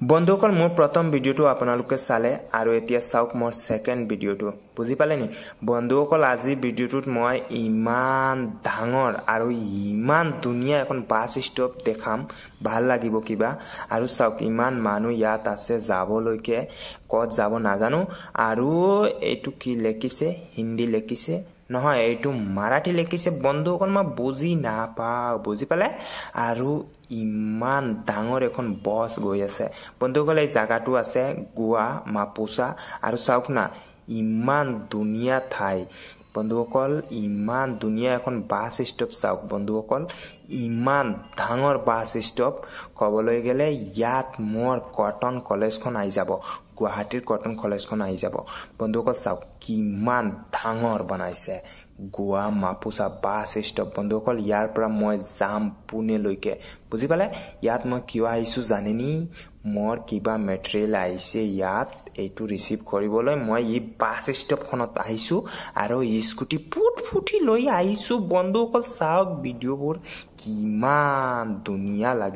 বন্ধুসকল মোৰ প্ৰথম ভিডিওটো আপোনালোকে চালে আৰু এতিয়া চাওক মোৰ সেকেন্ড ভিডিওটো বুজি পালে নি বন্ধুসকল আজি ভিডিওটোত মই ইমান ডাঙৰ আৰু ইমান ধুনীয়া এখন বাস ষ্টপ দেখাম ভাল লাগিব কিবা আৰু চাওক ইমান মানুহ ইয়াত আছে যাবলৈকে কত যাব নাজানো আৰু এটো কি লেখিছে হিন্দী লেখিছে নহয় এইটো মাৰাঠী লেখিছে বন্ধুসকল মই বুজি নাপাও বুজি পালে আৰু ইমান ডাঙৰ এখন বাস গৈ আছে বন্ধুসকল এই জায়গাটো আছে গোৱা মাপুসা আৰু চাওক না ইমান দুনিয়া ঠাই বন্ধুসকল ইমান দুনিয়া এখন বাস ষ্টপ চাওক বন্ধুসকল ইমান ডাঙৰ বাস ষ্টপ কবলৈ গেলে ইয়াত মোৰ কটন কলেজখন আই যাব গুৱাহাটীৰ কটন কলেজখন আই যাব বন্ধুসকল চাওক কিমান ডাঙৰ বনাইছে গোৱা মাপুসা বাস ষ্টপ বন্ধুসকল ইয়াৰ পৰা মই যাম পুনে লৈকে বুজি পালে ইয়াত মই কিয় আইছো জানেনি মোৰ কিবা মেটেৰিয়েল আইছে ইয়াত এইটো ৰিসিভ কৰিবলৈ মই ই বাস ষ্টপখনত আইছো আৰু স্কুটি ফুটি লৈ আইছো বন্ধুসকল চাওক ভিডিওবোৰ কিমান ধুনীয়া লাগে